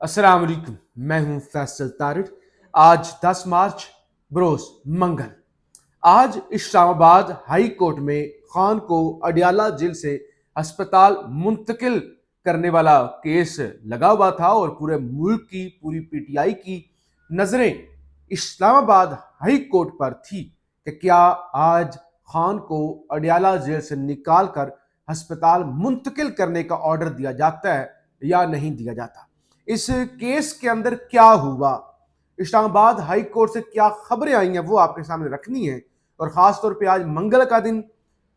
अस्सलाम वालेकुम। मैं हूं फैसल तारिक। आज 10 मार्च बरोज मंगल। आज इस्लामाबाद हाई कोर्ट में खान को अडियाला जेल से अस्पताल मुंतकिल करने वाला केस लगा हुआ था और पूरे मुल्क की पूरी पीटीआई की नजरें इस्लामाबाद हाई कोर्ट पर थी कि क्या आज खान को अडियाला जेल से निकाल कर अस्पताल मुंतकिल करने का ऑर्डर दिया जाता है या नहीं दिया जाता। इस केस के अंदर क्या हुआ, इस्लामाबाद हाई कोर्ट से क्या खबरें आई हैं, वो आपके सामने रखनी है। और खास तौर पे आज मंगल का दिन,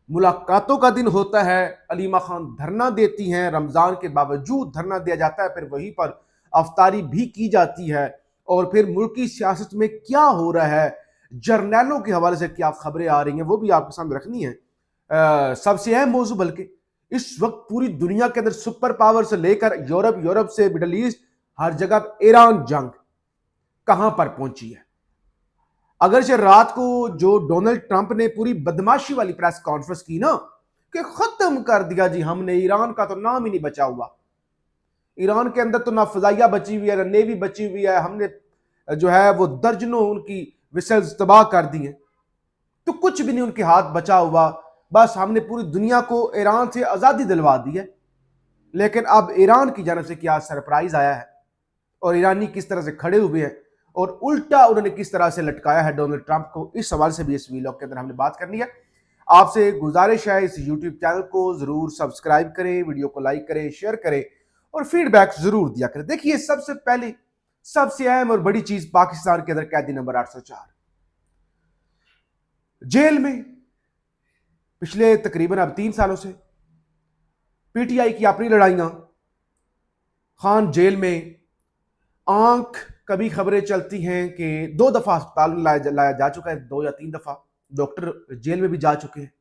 मुलाकातों का दिन होता है। अलीमा खान धरना देती हैं, रमजान के बावजूद धरना दिया जाता है, फिर वहीं पर अफ्तारी भी की जाती है। और फिर मुल्क की सियासत में क्या हो रहा है, जर्नैलों के हवाले से क्या खबरें आ रही हैं, वो भी आपके सामने रखनी है। सबसे अहम मौजू बल्कि इस वक्त पूरी दुनिया के अंदर सुपर पावर से लेकर यूरोप, यूरोप से मिडल ईस्ट, हर जगह ईरान जंग कहां पर पहुंची है। अगर से रात को जो डोनाल्ड ट्रंप ने पूरी बदमाशी वाली प्रेस कॉन्फ्रेंस की ना, कि खत्म कर दिया जी हमने, ईरान का तो नाम ही नहीं बचा हुआ। ईरान के अंदर तो ना फजाइया बची हुई है, ना नेवी बची हुई है, हमने जो है वो दर्जनों उनकी विसल्स तबाह कर दी हैं, तो कुछ भी नहीं उनके हाथ बचा हुआ। बस हमने पूरी दुनिया को ईरान से आजादी दिलवा दी है। लेकिन अब ईरान की जानब से क्या सरप्राइज आया है और ईरानी किस तरह से खड़े हुए हैं और उल्टा उन्होंने किस तरह से लटकाया है डोनाल्ड ट्रंप को, इस सवाल से भी इस वीलॉग के अंदर हमने बात करनी है। आपसे गुजारिश है, इस यूट्यूब चैनल को जरूर सब्सक्राइब करें, वीडियो को लाइक करें, शेयर करें और फीडबैक जरूर दिया करें। देखिए, सबसे पहले सबसे अहम और बड़ी चीज, पाकिस्तान के अंदर कैदी नंबर 804 जेल में पिछले तकरीबन अब 3 सालों से पीटीआई की अपनी लड़ाइयां, खान जेल में, आंख कभी खबरें चलती हैं कि 2 दफा अस्पताल में लाया जा चुका है, 2 या 3 दफा डॉक्टर जेल में भी जा चुके हैं।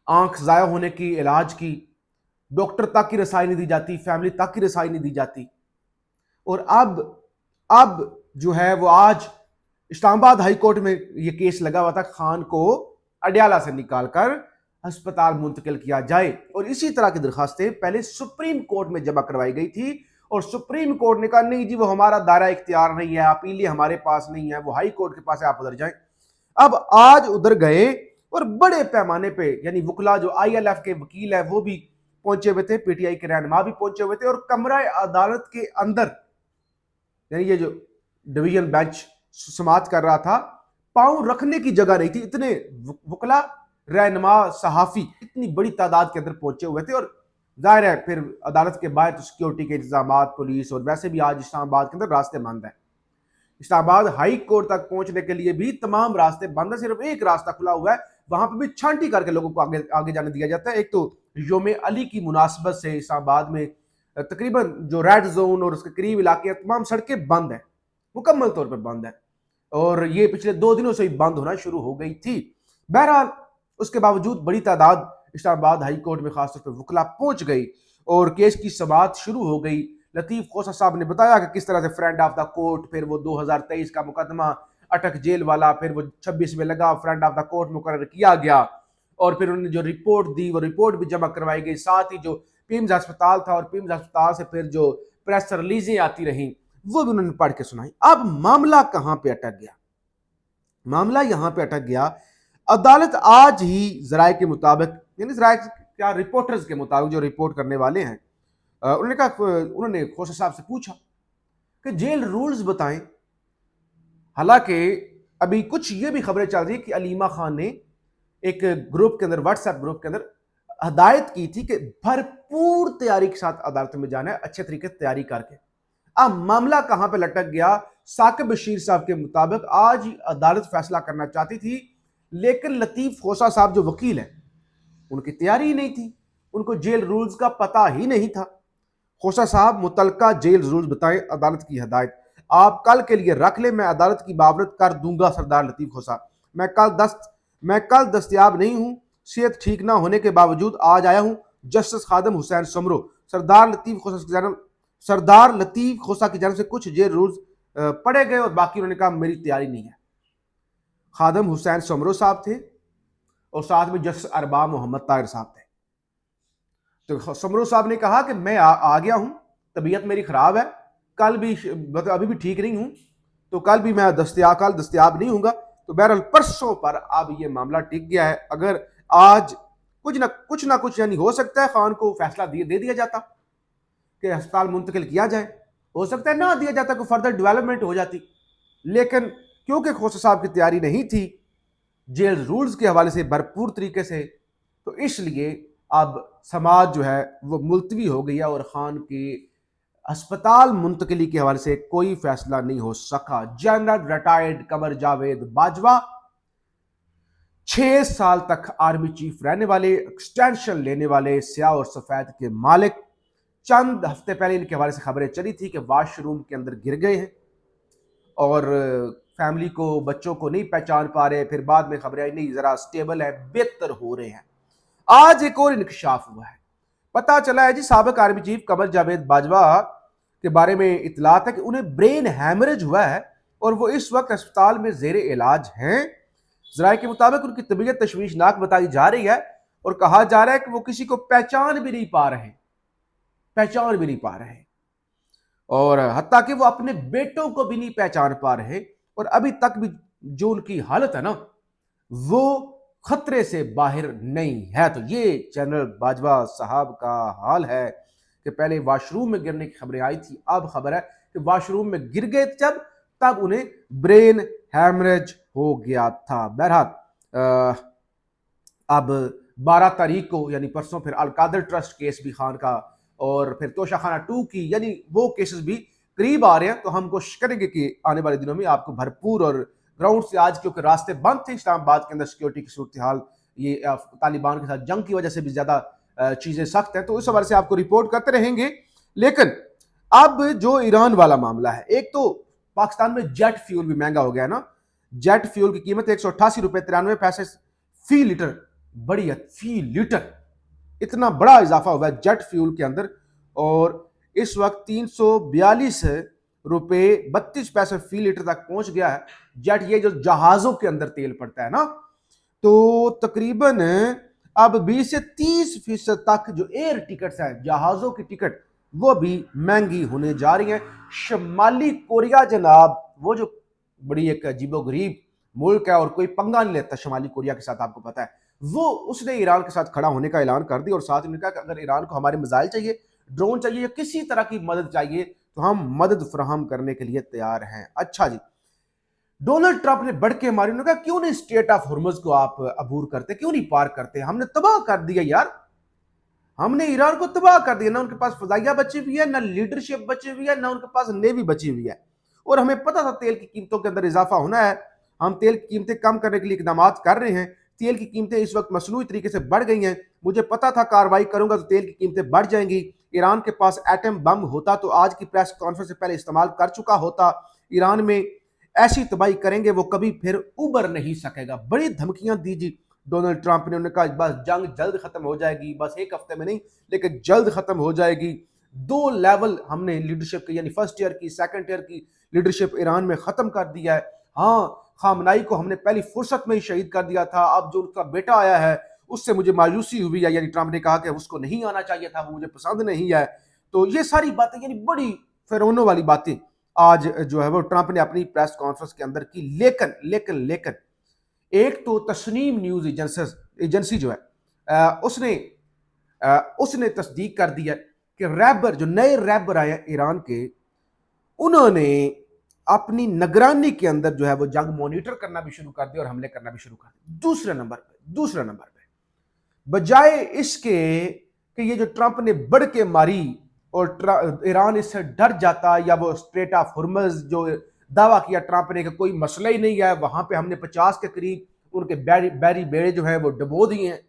आंख जाया होने की, इलाज की, डॉक्टर तक की रसाई नहीं दी जाती, फैमिली तक की रसाई नहीं दी जाती। और अब जो है वो आज इस्लामाबाद हाई कोर्ट में ये केस लगा हुआ था, खान को अडियाला से निकालकर अस्पताल मुंतकिल किया जाए। और इसी तरह की दरखास्तें पहले सुप्रीम कोर्ट में जमा करवाई गई थी और सुप्रीम कोर्ट ने कहा नहीं जी, वो हमारा दायरा इख्तियार नहीं है, अपील हमारे पास नहीं है, वो हाई कोर्ट के पास है, आप उधर जाएं। अब आज उधर गए और बड़े पैमाने पे, यानी वकला जो आईएलएफ के वकील है वो भी पहुंचे हुए थे, पीटीआई के रहनुमा भी पहुंचे हुए थे। और कमरा अदालत के अंदर, यानी ये जो डिवीजन बेंच समाप्त कर रहा था, पांव रखने की जगह नहीं थी। इतने वकला, रहनुमा, सहाफी इतनी बड़ी तादाद के अंदर पहुंचे हुए थे। और जाहिर है फिर अदालत के बाहर तो सिक्योरिटी के इंतजाम, पुलिस, और वैसे भी आज इस्लामाबाद के अंदर रास्ते बंद है। इस्लामाबाद हाई कोर्ट तक पहुंचने के लिए भी तमाम रास्ते बंद है, सिर्फ एक रास्ता खुला हुआ है, वहां पर भी छांटी करके लोगों को आगे आगे जाने दिया जाता है। एक तो योम अली की मुनासबत से इस्लामाबाद में तकरीबन जो रेड जोन और उसके करीब इलाके, तमाम सड़कें बंद है, मुकम्मल तौर पर बंद है। और ये पिछले 2 दिनों से ही बंद होना शुरू हो गई थी। बहरहाल उसके बावजूद बड़ी तादाद इस्लामाबाद हाई कोर्ट में खासतौर पर वकला पहुंच गई और केस की समाअत शुरू हो गई। लतीफ खोसा साहब ने बताया कि किस तरह से फ्रेंड ऑफ द कोर्ट, फिर वो 2023 का मुकदमा अटक जेल वाला, फिर वो 26 में लगा, फ्रेंड ऑफ द कोर्ट मुकर्रर किया गया। और फिर उन्होंने जो रिपोर्ट दी वो रिपोर्ट भी जमा करवाई गई। साथ ही जो पिम्स अस्पताल था और पिम्स अस्पताल से फिर जो प्रेस रिलीजें आती रहीं वो भी उन्होंने पढ़ के सुनाई। अब मामला कहां पे अटक गया? मामला यहां पे अटक गया, अदालत आज ही जराये के मुताबिक, यानी जराये क्या, रिपोर्टर्स के मुताबिक, जो रिपोर्ट करने वाले हैं, उन्होंने कहा, उन्होंने खोसा साहब से पूछा कि जेल रूल्स बताएं। हालांकि अभी कुछ ये भी खबरें चल रही है कि अलीमा खान ने एक ग्रुप के अंदर, व्हाट्सएप ग्रुप के अंदर हदायत की थी कि भरपूर तैयारी के साथ अदालत में जाना है, अच्छे तरीके से तैयारी करके। अब मामला कहां पे लटक गया? साकिब बशीर साहब के मुताबिक आज ही अदालत फैसला करना चाहती थी, लेकिन लतीफ खोसा साहब जो वकील हैं, उनकी तैयारी ही नहीं थी, उनको जेल रूल्स का पता ही नहीं था। खोसा साहब, मुतलका जेल रूल्स बताएं, अदालत की हदायत आप कल के लिए रख ले, मैं अदालत की बावरत कर दूंगा। सरदार लतीफ खोसा, मैं कल दस्तयाब नहीं हूं, सेहत ठीक ना होने के बावजूद आज आया हूं। जस्टिस खादम हुसैन समरो, सरदार लतीफ खोसा की जानब से कुछ जेल रूल्स पढ़े गए और बाकी उन्होंने कहा मेरी तैयारी नहीं है। खादम हुसैन समरो साहब थे और साथ में जस्टिस अरबाब मोहम्मद ताहिर साहब थे। तो समरो साहब ने कहा कि मैं आ गया हूं, तबीयत मेरी खराब है, कल भी मतलब अभी भी ठीक नहीं हूं, तो कल भी मैं दस्तयाब नहीं हूंगा। तो बहरहाल परसों पर अब ये मामला टिक गया है। अगर आज कुछ ना कुछ यानी हो सकता है खान को फैसला दे दिया जाता कि अस्पताल मुंतकिल किया जाए, हो सकता है ना दिया जाता, कोई फर्दर डेवलपमेंट हो जाती। लेकिन क्योंकि खोसा साहब की तैयारी नहीं थी जेल रूल्स के हवाले से भरपूर तरीके से, तो इसलिए अब समाज जो है वो मुलतवी हो गई है और खान की अस्पताल मुंतकली के हवाले से कोई फैसला नहीं हो सका। जनरल रिटायर्ड कमर जावेद बाजवा 6 साल तक आर्मी चीफ रहने वाले, एक्सटेंशन लेने वाले, स्याह और सफेद के मालिक, चंद हफ्ते पहले इनके हवाले से खबरें चली थी कि वॉशरूम के अंदर गिर गए हैं और फैमिली को, बच्चों को नहीं पहचान पा रहे। फिर बाद में खबरें आई नहीं, जरा स्टेबल है, बेहतर हो रहे हैं। आज एक और इंकशाफ हुआ है, पता चला है जी साबिक आर्मी चीफ कमर जावेद बाजवा के बारे में इतलात है कि उन्हें ब्रेन हैमरेज हुआ है और वो इस वक्त अस्पताल में जेरे इलाज हैं। जराये के मुताबिक उनकी तबीयत तशवीशनाक बताई जा रही है और कहा जा रहा है कि वो किसी को पहचान भी नहीं पा रहे और हत्ता कि वो अपने बेटों को भी नहीं पहचान पा रहे। और अभी तक भी जो उनकी हालत है ना, वो खतरे से बाहर नहीं है। तो ये जनरल बाजवा साहब का हाल है कि पहले वॉशरूम में गिरने की खबरें आई थी, अब खबर है कि वॉशरूम में गिर गए तब उन्हें ब्रेन हैमरेज हो गया था। बहरहाल अब 12 तारीख को यानी परसों फिर अलकादर ट्रस्ट केस भी खान का और फिर तोशाखाना 2 की यानी वो केसेस भी करीब आ रहे हैं। तो हम कोशिश करेंगे कि आने वाले दिनों में आपको भरपूर और ग्राउंड से, आज क्योंकि रास्ते बंद थे इस्लामाबाद के अंदर, सिक्योरिटी की सूरत हाल ये तालिबान के साथ जंग की वजह से भी ज्यादा चीजें सख्त हैं, तो इस हवाले से आपको रिपोर्ट करते रहेंगे। लेकिन अब जो ईरान वाला मामला है, एक तो पाकिस्तान में जेट फ्यूल भी महंगा हो गया है ना। जेट फ्यूल की कीमत 188 रुपए 93 पैसे फी लीटर बढ़ी है, फी लीटर। इतना बड़ा इजाफा हुआ है जेट फ्यूल के अंदर और इस वक्त 342 रुपए 32 पैसे फी लीटर तक पहुंच गया है। जेट ये जो जहाजों के अंदर तेल पड़ता है ना, तो तकरीबन अब 20 से 30% तक जो एयर टिकट्स हैं, जहाजों की टिकट, वो भी महंगी होने जा रही हैं। शमाली कोरिया जनाब, वो जो बड़ी एक अजीबोगरीब मुल्क है और कोई पंगा नहीं लेता शमाली कोरिया के साथ, आपको पता है, वो उसने ईरान के साथ खड़ा होने का ऐलान कर दिया और साथ ही कहा कि अगर ईरान को हमारे मिसाइल चाहिए, ड्रोन चाहिए या किसी तरह की मदद चाहिए तो हम मदद फराहम करने के लिए तैयार हैं। अच्छा जी, डोनाल्ड ट्रंप ने बढ़ के मारी, उन्होंने कहा क्यों नहीं स्ट्रेट ऑफ हॉर्मुज को आप अबूर करते, क्यों नहीं पार करते, हमने तबाह कर दिया यार, हमने ईरान को तबाह कर दिया। ना उनके पास फजाइया बची हुई है, ना लीडरशिप बची हुई है, ना उनके पास नेवी बची हुई है। और हमें पता था तेल की कीमतों के अंदर इजाफा होना है, हम तेल की कीमतें कम करने के लिए इकदाम कर रहे हैं। तेल की कीमतें इस वक्त मसनूई तरीके से बढ़ गई हैं। मुझे पता था कार्रवाई करूंगा तो तेल की कीमतें बढ़ जाएंगी। ईरान के पास एटम बम होता तो आज की प्रेस कॉन्फ्रेंस से पहले इस्तेमाल कर चुका होता। ईरान में ऐसी तबाही करेंगे वो कभी फिर उबर नहीं सकेगा। बड़ी धमकियां दी जी डोनाल्ड ट्रंप ने, उन्होंने कहा बस जंग जल्द खत्म हो जाएगी, बस एक हफ्ते में नहीं लेकिन जल्द खत्म हो जाएगी। 2 लेवल हमने लीडरशिप की यानी फर्स्ट ईयर की, सेकंड ईयर की लीडरशिप ईरान में खत्म कर दिया है। हाँ, खामनाई को हमने पहली फुर्सत में ही शहीद कर दिया था, अब जो उसका बेटा आया है उससे मुझे मायूसी हुई है, यानी ट्रंप ने कहा कि उसको नहीं आना चाहिए था, वो मुझे पसंद नहीं है। तो ये सारी बातें यानी बड़ी फिरौनों वाली बातें आज जो है वो ट्रंप ने अपनी प्रेस कॉन्फ्रेंस के अंदर की। लेकिन लेकिन लेकिन एक तो तस्नीम न्यूज एजेंसी जो है उसने तस्दीक कर दिया कि रैबर, जो नए रैबर आए हैं ईरान के, उन्होंने अपनी निगरानी के अंदर जो है वो जंग मॉनिटर करना भी शुरू कर दिया और हमले करना भी शुरू कर दिया। दूसरे नंबर पे बजाय इसके कि ये जो ट्रंप ने बढ़ के मारी और ईरान इससे डर जाता, या वो स्ट्रेट ऑफ हॉर्मुज जो दावा किया ट्रंप ने कि कोई मसला ही नहीं है, वहां पे हमने 50 के करीब उनके बैरी बेड़े जो हैं वो डबो दिए हैं।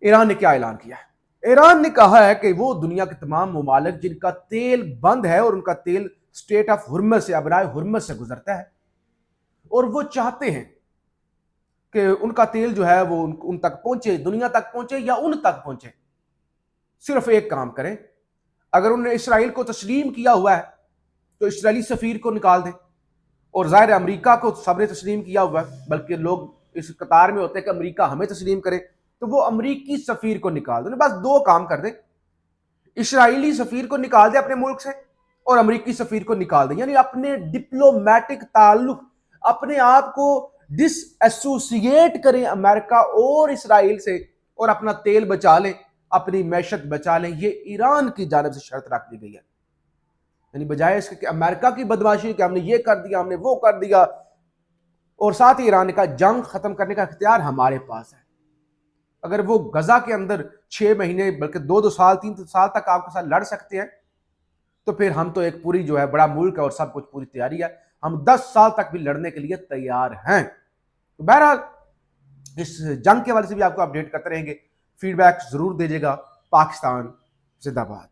ईरान ने क्या ऐलान किया है? ईरान ने कहा है कि वो दुनिया के तमाम ममालिक जिनका तेल बंद है और उनका तेल स्टेट ऑफ हुर्मुज से, अबराए हुर्मुज से गुजरता है, और वो चाहते हैं कि उनका तेल जो है वो उन तक पहुंचे, दुनिया तक पहुंचे या उन तक पहुंचे, सिर्फ एक काम करें, अगर उन्होंने इसराइल को तस्लीम किया हुआ है तो इसराइली सफीर को निकाल दें। और जाहिर अमेरिका को सबने तस्लीम किया हुआ है, बल्कि लोग इस कतार में होते हैं कि अमेरिका हमें तस्लीम करे, तो वो अमेरिकी सफीर को निकाल दें। बस 2 काम कर दें, इसराइली सफीर को निकाल दे अपने मुल्क से और अमेरिकी सफीर को निकाल दें, यानी अपने डिप्लोमेटिक ताल्लुक, अपने आप को डिसएसोसिएट करें अमेरिका और इसराइल से, और अपना तेल बचा लें, अपनी मैशत बचा लें। ये ईरान की जानिब से शर्त रख दी गई है। यानी बजाय इसके कि अमेरिका की बदमाशी कि हमने ये कर दिया, हमने वो कर दिया, और साथ ही ईरान का जंग खत्म करने का इख्तियार हमारे पास है। अगर वो गजा के अंदर 6 महीने बल्कि 2-2 साल 3 साल तक आपके साथ लड़ सकते हैं, तो फिर हम तो एक पूरी जो है बड़ा मुल्क है और सब कुछ पूरी तैयारी है, हम 10 साल तक भी लड़ने के लिए तैयार हैं। तो बहरहाल इस जंग के हवाले से भी आपको अपडेट करते रहेंगे, फीडबैक जरूर दीजिएगा। पाकिस्तान जिंदाबाद।